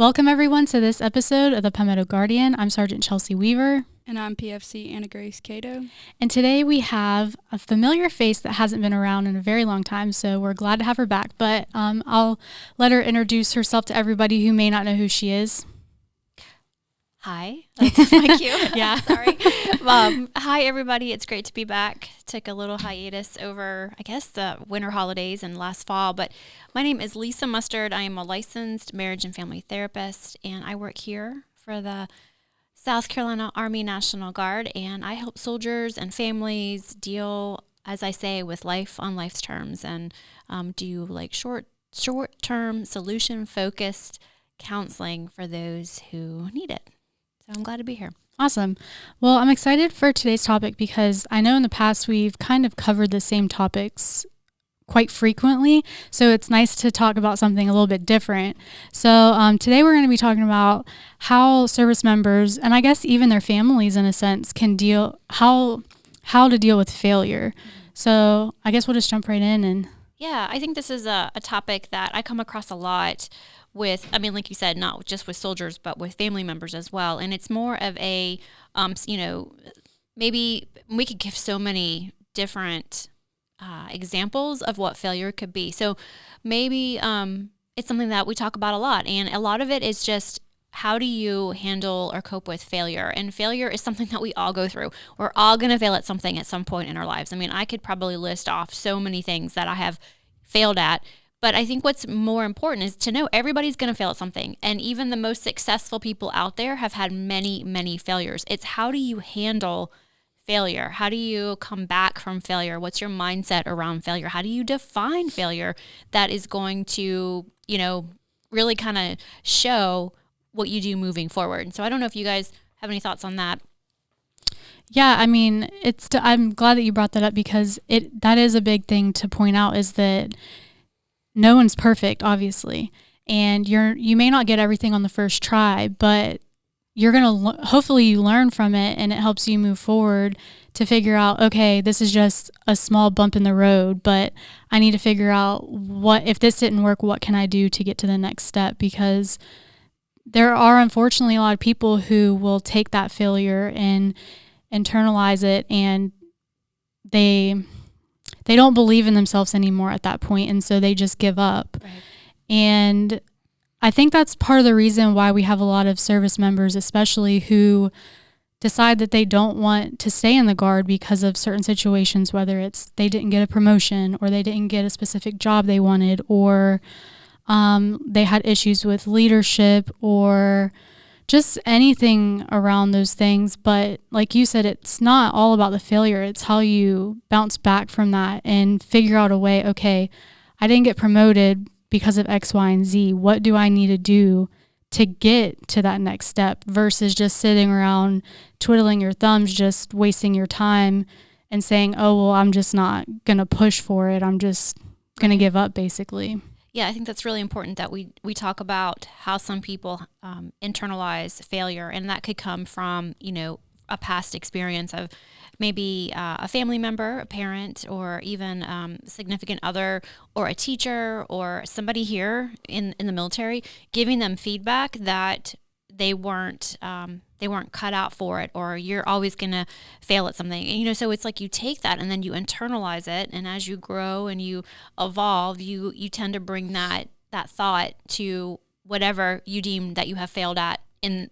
Welcome everyone to this episode of the Palmetto Guardian. I'm Sgt. Chelsea Weaver. And I'm PFC Anna Grace Catoe. And today we have a familiar face that hasn't been around in a very long time, so we're glad to have her back. But I'll let her introduce herself to everybody who may not know who she is. Hi. That's my cue. Yeah. Sorry. Hi, everybody. It's great to be back. Took a little hiatus over, I guess, the winter holidays and last fall. But my name is Lisa Mustard. I am a licensed marriage and family therapist, and I work here for the South Carolina Army National Guard, and I help soldiers and families deal, as I say, with life on life's terms, and do like short-term, solution-focused counseling for those who need it. So I'm glad to be here. Awesome. Well, I'm excited for today's topic because I know in the past we've kind of covered the same topics quite frequently, so it's nice to talk about something a little bit different. So today we're going to be talking about how service members, and I guess even their families in a sense, can deal, how to deal with failure. So I guess we'll just jump right in. And yeah, I think this is a topic that I come across a lot with, I mean, like you said, not just with soldiers, but with family members as well. And it's more of a, maybe we could give so many different examples of what failure could be. So maybe it's something that we talk about a lot. And a lot of it is just, how do you handle or cope with failure? And failure is something that we all go through. We're all going to fail at something at some point in our lives. I mean, I could probably list off so many things that I have failed at. But I think what's more important is to know everybody's going to fail at something. And even the most successful people out there have had many, many failures. It's how do you handle failure? How do you come back from failure? What's your mindset around failure? How do you define failure that is going to, really kind of show what you do moving forward? So I don't know if you guys have any thoughts on that. yeah, I mean, I'm glad that you brought that up because that is a big thing to point out, is that no one's perfect, obviously, and you may not get everything on the first try, but you're going to, hopefully you learn from it and it helps you move forward to figure out, okay, this is just a small bump in the road, but I need to figure out if this didn't work, what can I do to get to the next step? Because there are unfortunately a lot of people who will take that failure and internalize it, and they don't believe in themselves anymore at that point, and so they just give up. Right. And I think that's part of the reason why we have a lot of service members, especially, who decide that they don't want to stay in the Guard because of certain situations, whether it's they didn't get a promotion or they didn't get a specific job they wanted, or they had issues with leadership, or just anything around those things. But like you said, it's not all about the failure. It's how you bounce back from that and figure out a way, okay, I didn't get promoted because of X, Y, and Z. What do I need to do to get to that next step, versus just sitting around twiddling your thumbs, just wasting your time and saying, oh, well, I'm just not going to push for it. I'm just going to give up, basically. Yeah, I think that's really important that we talk about how some people internalize failure, and that could come from, a past experience of maybe a family member, a parent, or even significant other, or a teacher, or somebody here in the military giving them feedback that they weren't cut out for it, or you're always going to fail at something. And, so it's like you take that and then you internalize it. And as you grow and you evolve, you tend to bring that thought to whatever you deem that you have failed at in,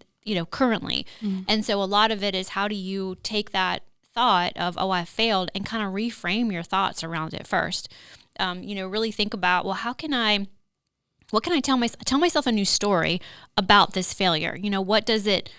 currently. Mm-hmm. And so a lot of it is, how do you take that thought of, oh, I failed, and kind of reframe your thoughts around it first. Really think about, well, what can I tell myself a new story about this failure? What does it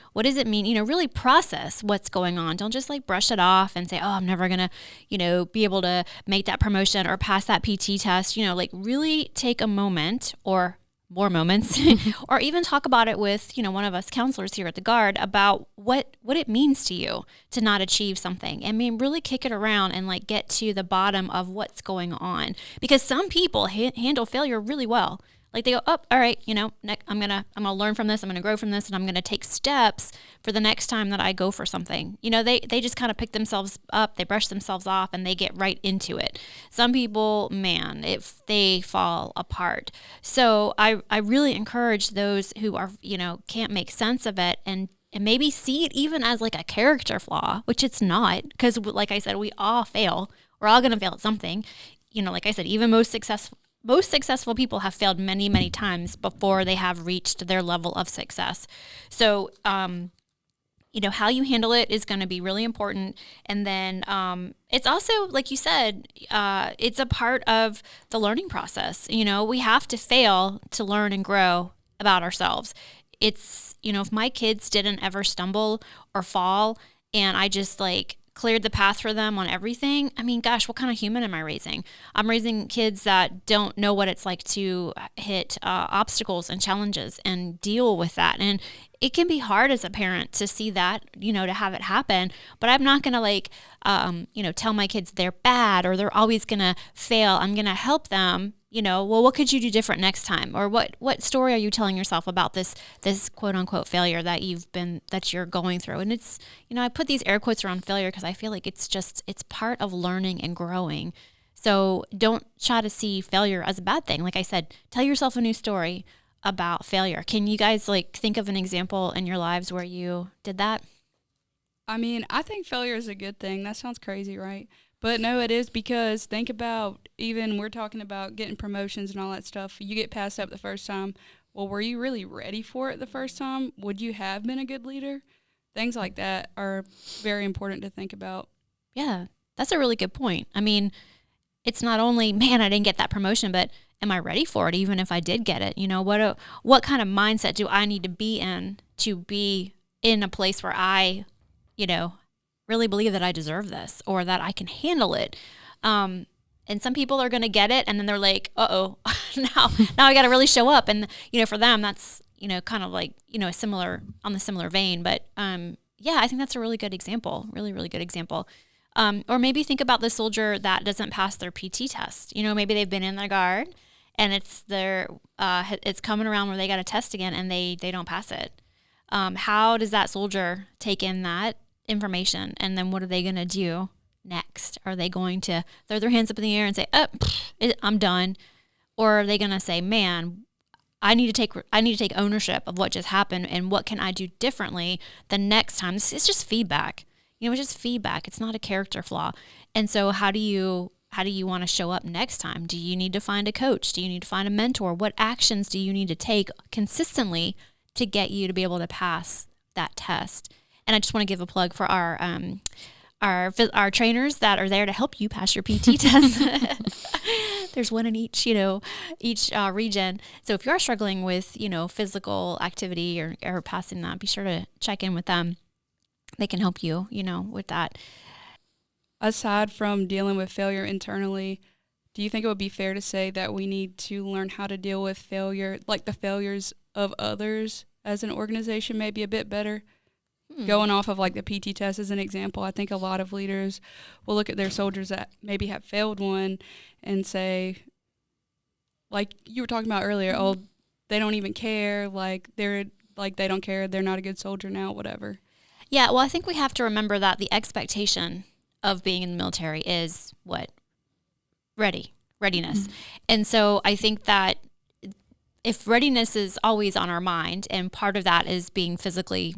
mean? Really process what's going on. Don't just brush it off and say, oh, I'm never going to, be able to make that promotion or pass that PT test. Really take a moment, or more moments, or even talk about it with, one of us counselors here at the Guard about what it means to you to not achieve something. I mean, really kick it around and get to the bottom of what's going on, because some people handle failure really well. Like they go, oh, all right, I'm gonna learn from this. I'm gonna grow from this, and I'm gonna take steps for the next time that I go for something. They just kind of pick themselves up, they brush themselves off, and they get right into it. Some people, man, they fall apart. So I really encourage those who are, can't make sense of it and maybe see it even as like a character flaw, which it's not, because like I said, we all fail. We're all gonna fail at something. Like I said, even most successful people have failed many, many times before they have reached their level of success. So, how you handle it is going to be really important. And then it's also, like you said, it's a part of the learning process. We have to fail to learn and grow about ourselves. It's, if my kids didn't ever stumble or fall and I just cleared the path for them on everything, I mean, gosh, what kind of human am I raising? I'm raising kids that don't know what it's like to hit obstacles and challenges and deal with that. And it can be hard as a parent to see that, to have it happen. But I'm not going to tell my kids they're bad or they're always going to fail. I'm going to help them. Well, what could you do different next time? Or what story are you telling yourself about this quote unquote failure that you're going through? And it's, I put these air quotes around failure because I feel like it's part of learning and growing. So don't try to see failure as a bad thing. Like I said, tell yourself a new story about failure. Can you guys think of an example in your lives where you did that? I mean, I think failure is a good thing. That sounds crazy, right? But no, it is, because think about, even we're talking about getting promotions and all that stuff. You get passed up the first time. Well, were you really ready for it the first time? Would you have been a good leader? Things like that are very important to think about. Yeah, that's a really good point. I mean, it's not only, man, I didn't get that promotion, but am I ready for it even if I did get it? What kind of mindset do I need to be in a place where I, really believe that I deserve this or that I can handle it. And some people are going to get it and then they're like, uh-oh, now I got to really show up. And, for them, that's, kind of a similar vein. But yeah, I think that's a really good example, really, really good example. Or maybe think about the soldier that doesn't pass their PT test. Maybe they've been in the guard and it's coming around where they got a test again and they don't pass it. How does that soldier take in that information, and then what are they going to do next? Are they going to throw their hands up in the air and say, "Oh, I'm done," or are they going to say, "Man, I need to take ownership of what just happened, and what can I do differently the next time?" It's just feedback. It's just feedback. It's not a character flaw. And so, how do you want to show up next time? Do you need to find a coach? Do you need to find a mentor? What actions do you need to take consistently to get you to be able to pass that test? And I just want to give a plug for our trainers that are there to help you pass your PT test. There's one in each region. So if you are struggling with, physical activity or passing that, be sure to check in with them. They can help you, with that. Aside from dealing with failure internally, do you think it would be fair to say that we need to learn how to deal with failure, like the failures of others as an organization, maybe a bit better? Going off of the PT test as an example, I think a lot of leaders will look at their soldiers that maybe have failed one and say, like you were talking about earlier, oh, they don't even care, they don't care, they're not a good soldier now, whatever. Yeah, well, I think we have to remember that the expectation of being in the military is what? Readiness. Mm-hmm. And so I think that if readiness is always on our mind, and part of that is being physically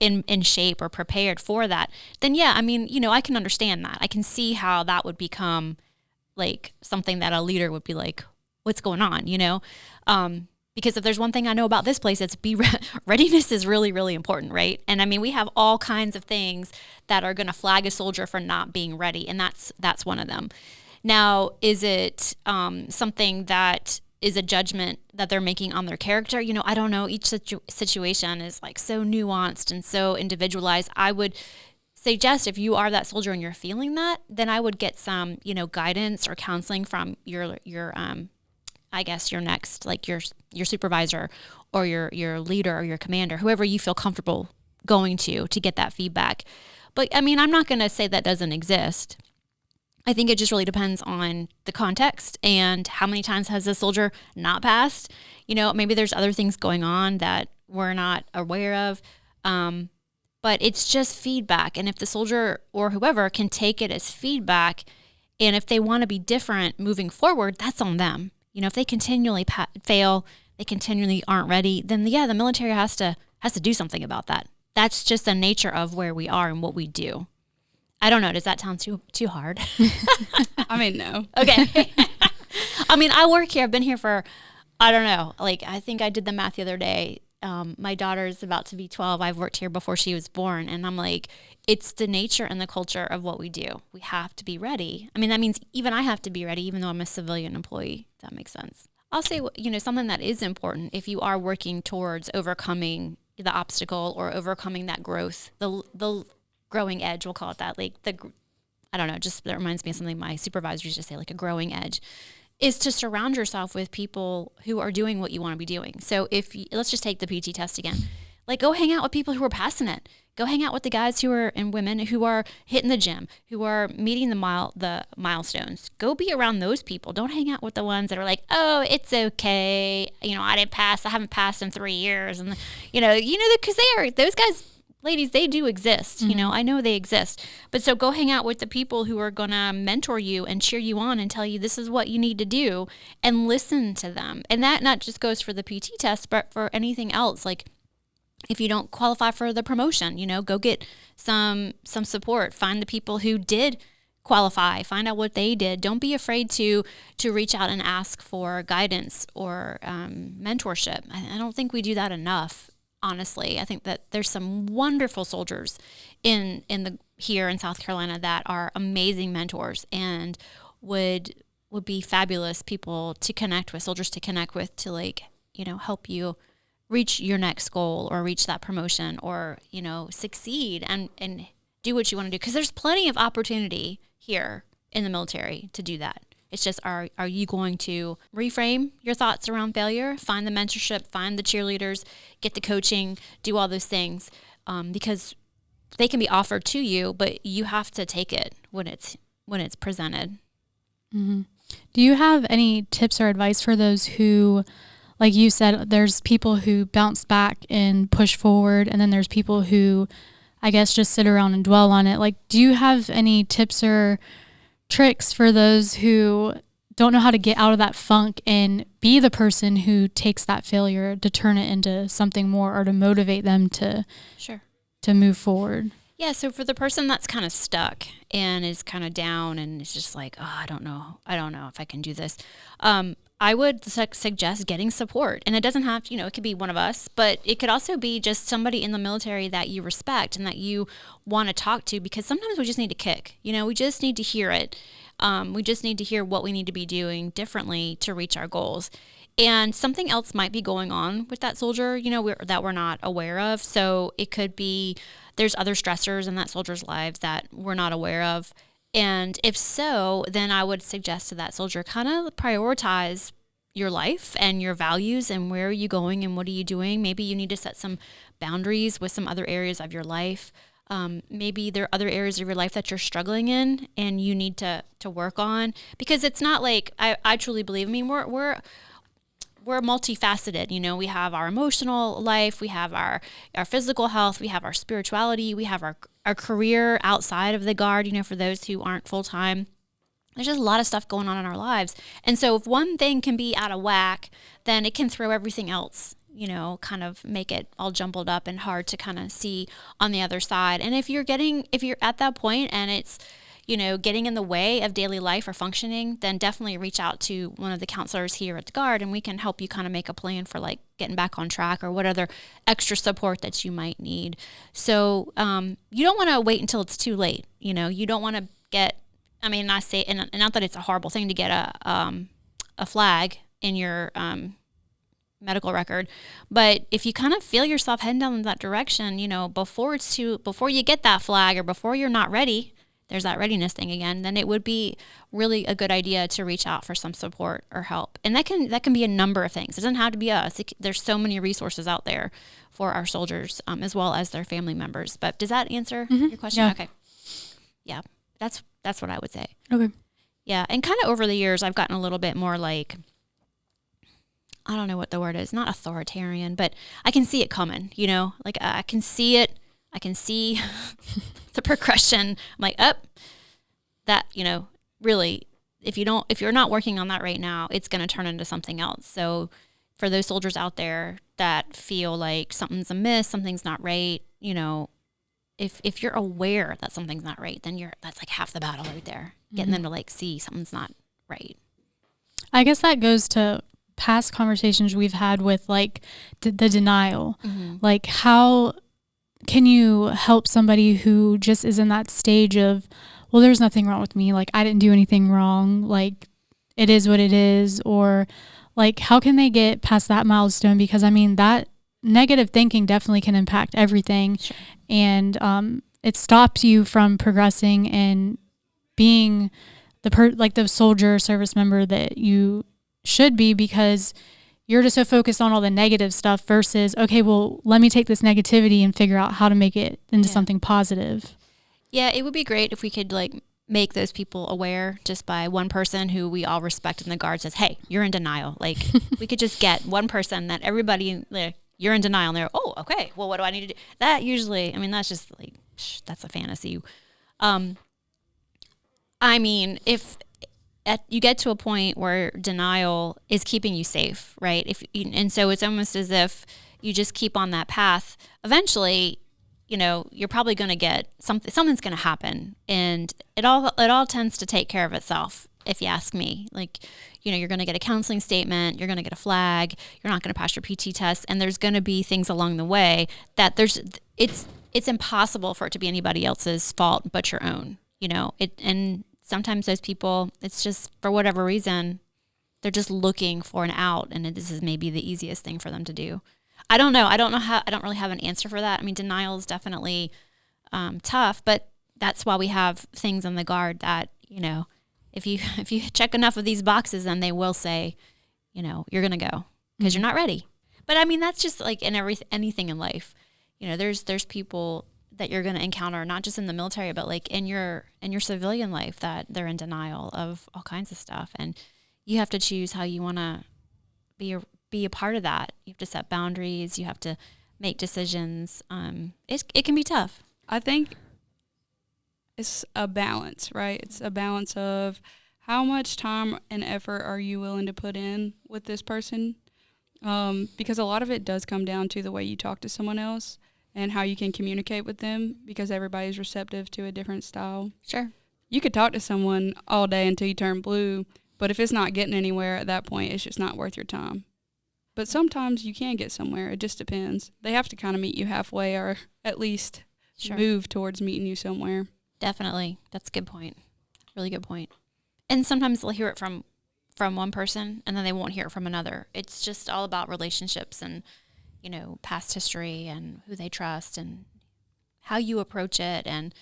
in shape or prepared for that, then yeah, I mean, I can understand that. I can see how that would become something that a leader would be like, what's going on, because if there's one thing I know about this place, it's readiness is really, really important, right? And I mean, we have all kinds of things that are going to flag a soldier for not being ready, and that's one of them. Now, is it something that is a judgment that they're making on their character? I don't know. Each situation is so nuanced and so individualized. I would suggest if you are that soldier and you're feeling that, then I would get some, guidance or counseling from your I guess your next, your supervisor or your leader or your commander, whoever you feel comfortable going to get that feedback. But I mean, I'm not going to say that doesn't exist. I think it just really depends on the context and how many times has the soldier not passed. Maybe there's other things going on that we're not aware of. But it's just feedback. And if the soldier or whoever can take it as feedback, and if they want to be different moving forward, that's on them. If they continually fail, they continually aren't ready, then the military has to do something about that. That's just the nature of where we are and what we do. I don't know. Does that sound too hard? No. Okay. I work here. I've been here for, I don't know. I think I did the math the other day. My daughter's about to be 12. I've worked here before she was born. And I'm like, it's the nature and the culture of what we do. We have to be ready. That means even I have to be ready, even though I'm a civilian employee. If that makes sense. I'll say, something that is important if you are working towards overcoming the obstacle or overcoming that growth, the growing edge, we'll call it that. I don't know, just that reminds me of something my supervisor used to say, like a growing edge, is to surround yourself with people who are doing what you want to be doing. So let's just take the PT test again. Go hang out with people who are passing it. Go hang out with the guys and women who are hitting the gym, who are meeting the milestones. Go be around those people. Don't hang out with the ones that are like, oh, it's okay. I didn't pass. I haven't passed in 3 years. And because those guys, ladies, they do exist. Mm-hmm. I know they exist. But so go hang out with the people who are going to mentor you and cheer you on and tell you this is what you need to do, and listen to them. And that not just goes for the PT test, but for anything else. If you don't qualify for the promotion, go get some support. Find the people who did qualify. Find out what they did. Don't be afraid to reach out and ask for guidance or mentorship. I don't think we do that enough. Honestly, I think that there's some wonderful soldiers here in South Carolina that are amazing mentors and would be fabulous people to connect with, soldiers to connect with, to help you reach your next goal or reach that promotion or succeed and do what you want to do, because there's plenty of opportunity here in the military to do that. It's just, are you going to reframe your thoughts around failure, find the mentorship, find the cheerleaders, get the coaching, do all those things, because they can be offered to you, but you have to take it when it's presented. Mm-hmm. Do you have any tips or advice for those who, like you said, there's people who bounce back and push forward, and then there's people who, I guess, just sit around and dwell on it. Do you have any tips or tricks for those who don't know how to get out of that funk and be the person who takes that failure to turn it into something more, or to motivate them to move forward? Yeah, so for the person that's kind of stuck and is kind of down and is just like, oh, I don't know if I can do this, I would suggest getting support. And it doesn't have to, it could be one of us, but it could also be just somebody in the military that you respect and that you want to talk to, because sometimes we just need a kick. We just need to hear it. We just need to hear what we need to be doing differently to reach our goals. And something else might be going on with that soldier, that we're not aware of. So it could be there's other stressors in that soldier's lives that we're not aware of. And if so, then I would suggest to that soldier, kind of prioritize your life and your values and where are you going and what are you doing. Maybe you need to set some boundaries with some other areas of your life. Maybe there are other areas of your life that you're struggling in and you need to work on, because it's not like, I truly believe, we're multifaceted. We have our emotional life, we have our physical health, we have our spirituality, we have our career outside of the Guard, for those who aren't full-time. There's just a lot of stuff going on in our lives. And so if one thing can be out of whack, then it can throw everything else, kind of make it all jumbled up and hard to kind of see on the other side. And if you're at that point and it's, getting in the way of daily life or functioning, then definitely reach out to one of the counselors here at the Guard, and we can help you kind of make a plan for getting back on track or what other extra support that you might need. So you don't want to wait until it's too late. You don't want to get, I say, and not that it's a horrible thing to get a flag in your medical record, but if you kind of feel yourself heading down in that direction, before you get that flag or before you're not ready, there's that readiness thing again, then it would be really a good idea to reach out for some support or help. And that can be a number of things. It doesn't have to be us. There's so many resources out there for our soldiers, as well as their family members. But does that answer your question? Yeah. Okay. Yeah, that's That's what I would say. Okay. Yeah. And kind of over the years, I've gotten a little bit more like, I don't know what the word is, not authoritarian, but I can see it coming, you know, like I can see it. I can see the progression. I'm like, that, you know, really, if you're not working on that right now, it's going to turn into something else. So for those soldiers out there that feel like something's amiss, something's not right, you know, if you're aware that something's not right, then that's like half the battle right there. Getting them to like see something's not right. I guess that goes to past conversations we've had with like the denial. Like, how can you help somebody who just is in that stage of, well, there's nothing wrong with me. Like, I didn't do anything wrong. Like, it is what it is. Or like, how can they get past that milestone? Because I mean, that negative thinking definitely can impact everything. Sure. And it stops you from progressing and being the soldier service member that you should be, because you're just so focused on all the negative stuff versus, okay, well, let me take this negativity and figure out how to make it into something positive. Yeah, it would be great if we could like make those people aware just by one person who we all respect in the Guard says, hey, you're in denial. Like we could just get one person that everybody, like, you're in denial, and they're, oh, okay, well, what do I need to do? That usually, I mean, that's just like, that's a fantasy. I mean, if you get to a point where denial is keeping you safe, right? And so it's almost as if you just keep on that path. Eventually, you know, you're probably going to get something's going to happen, and it all tends to take care of itself. If you ask me, like, you know, you're going to get a counseling statement, you're going to get a flag, you're not going to pass your PT test, and there's going to be things along the way that it's impossible for it to be anybody else's fault but your own, you know. And sometimes those people, it's just for whatever reason, they're just looking for an out, and this is maybe the easiest thing for them to do. I don't know how. I don't really have an answer for that. I mean, denial is definitely tough, but that's why we have things on the Guard that, you know, if you check enough of these boxes, then they will say, you know, you're going to go because you're not ready. But I mean, that's just like in anything in life. You know, there's people that you're going to encounter, not just in the military, but like in your civilian life, that they're in denial of all kinds of stuff. And you have to choose how you want to be a part of that. You have to set boundaries. You have to make decisions. It can be tough. I think it's a balance, right? It's a balance of how much time and effort are you willing to put in with this person? Because a lot of it does come down to the way you talk to someone else and how you can communicate with them, because everybody's receptive to a different style. Sure. You could talk to someone all day until you turn blue, but if it's not getting anywhere at that point, it's just not worth your time. But sometimes you can get somewhere. It just depends. They have to kind of meet you halfway, or at least move towards meeting you somewhere. Definitely. That's a good point. Really good point. And sometimes they'll hear it from one person, and then they won't hear it from another. It's just all about relationships and, you know, past history and who they trust and how you approach it. And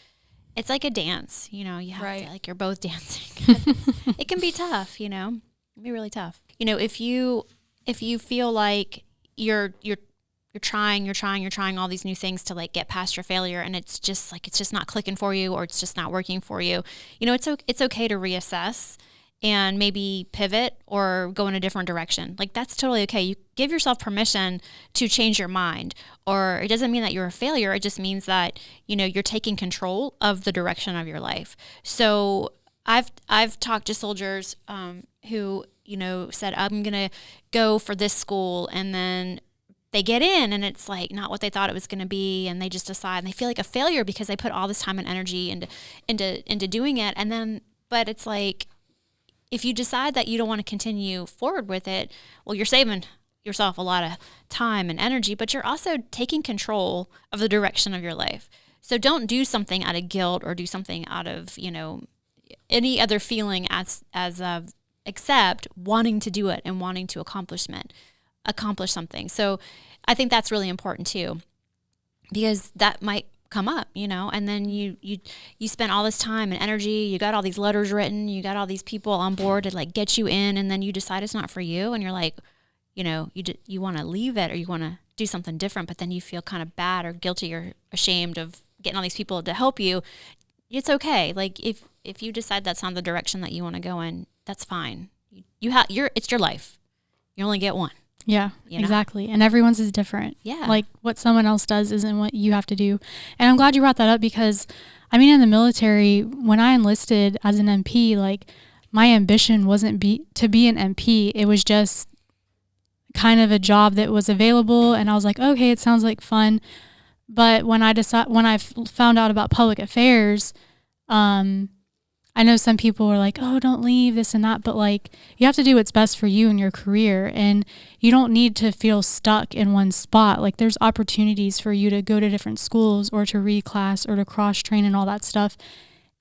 it's like a dance, you know, you have to, like, you're both dancing. It can be tough, you know, it can be really tough. You know, if you feel like you're trying all these new things to like get past your failure, and it's just not clicking for you, or it's just not working for you, you know, it's okay to reassess and maybe pivot or go in a different direction. Like, that's totally okay. You give yourself permission to change your mind, or it doesn't mean that you're a failure. It just means that, you know, you're taking control of the direction of your life. So I've talked to soldiers who, you know, said, I'm going to go for this school, and then they get in and it's like not what they thought it was going to be, and they just decide, and they feel like a failure because they put all this time and energy into doing it. And then, but it's like, if you decide that you don't want to continue forward with it, well, you're saving yourself a lot of time and energy, but you're also taking control of the direction of your life. So don't do something out of guilt or do something out of, you know, any other feeling except wanting to do it and wanting to accomplish something. So I think that's really important too, because that might come up, you know, and then you spent all this time and energy, you got all these letters written, you got all these people on board to like get you in, and then you decide it's not for you, and you're like, you know, you want to leave it, or you want to do something different, but then you feel kind of bad or guilty or ashamed of getting all these people to help you. it's okay. Like if you decide that's not the direction that you want to go in, that's fine. It's your life. You only get one. Yeah, you know? exactly. And everyone's is different. Yeah. Like what someone else does isn't what you have to do. And I'm glad you brought that up because, I mean, in the military, when I enlisted as an MP, like my ambition wasn't to be an MP. It was just kind of a job that was available. And I was like, okay, it sounds like fun. But when I found out about public affairs, I know some people were like, oh, don't leave this and that, but like you have to do what's best for you and your career, and you don't need to feel stuck in one spot. Like there's opportunities for you to go to different schools or to reclass or to cross train and all that stuff.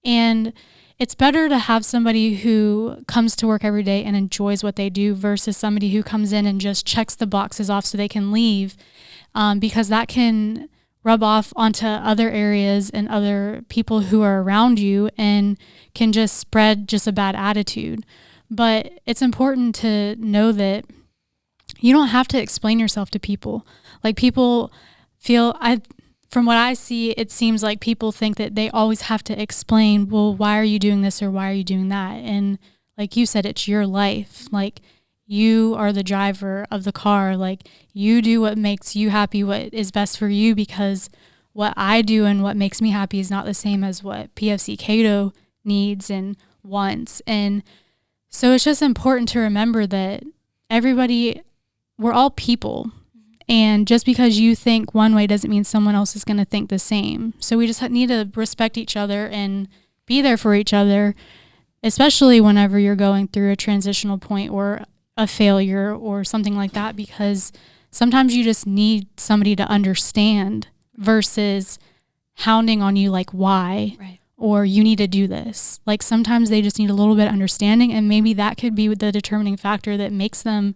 And it's better to have somebody who comes to work every day and enjoys what they do versus somebody who comes in and just checks the boxes off so they can leave, because that can rub off onto other areas and other people who are around you and can just spread just a bad attitude. But it's important to know that you don't have to explain yourself to people. Like people from what I see, it seems like people think that they always have to explain, well, why are you doing this or why are you doing that? And like you said, it's your life. Like you are the driver of the car. Like you do what makes you happy, what is best for you, because what I do and what makes me happy is not the same as what PFC Catoe needs and wants. And so it's just important to remember that we're all people. And just because you think one way doesn't mean someone else is going to think the same. So we just need to respect each other and be there for each other, especially whenever you're going through a transitional point or a failure or something like that, because sometimes you just need somebody to understand versus hounding on you like, why? Right. Or you need to do this. Like sometimes they just need a little bit of understanding, and maybe that could be the determining factor that makes them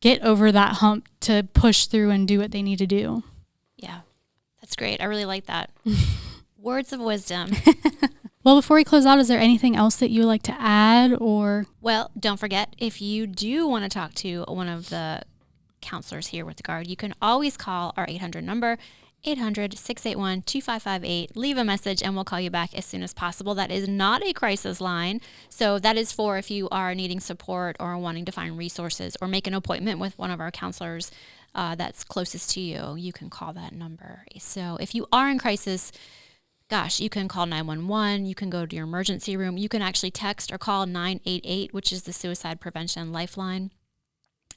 get over that hump to push through and do what they need to do. Yeah, that's great. I really like that. Words of wisdom. Well, before we close out, is there anything else that you would like to add or? Well, don't forget, if you do want to talk to one of the counselors here with the Guard, you can always call our 800 number, 800-681-2558. Leave a message and we'll call you back as soon as possible. That is not a crisis line. So that is for if you are needing support or wanting to find resources or make an appointment with one of our counselors that's closest to you. You can call that number. So if you are in crisis, gosh, you can call 911. You can go to your emergency room. You can actually text or call 988, which is the suicide prevention lifeline.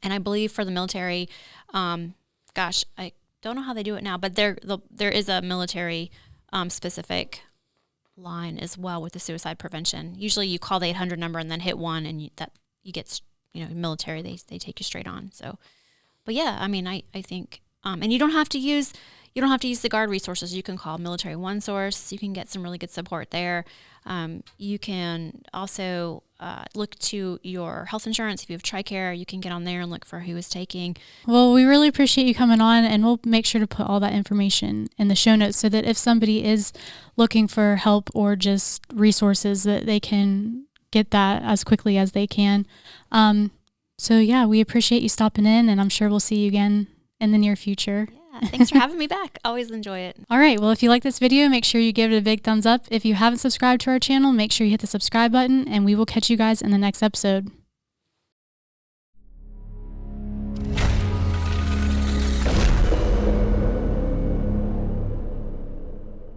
And I believe for the military, I don't know how they do it now, but there is a military specific line as well with the suicide prevention. Usually you call the 800 number and then hit 1 and you get, military, they take you straight on. So, but yeah, I mean, I think, and you don't have to use the Guard resources. You can call Military One Source. You can get some really good support there. You can also look to your health insurance. If you have TRICARE, you can get on there and look for who is taking. Well, we really appreciate you coming on, and we'll make sure to put all that information in the show notes so that if somebody is looking for help or just resources, that they can get that as quickly as they can. So yeah, we appreciate you stopping in, and I'm sure we'll see you again in the near future. Yeah, thanks for having me back. Always enjoy it. All right. Well, if you like this video, make sure you give it a big thumbs up. If you haven't subscribed to our channel, make sure you hit the subscribe button, and we will catch you guys in the next episode.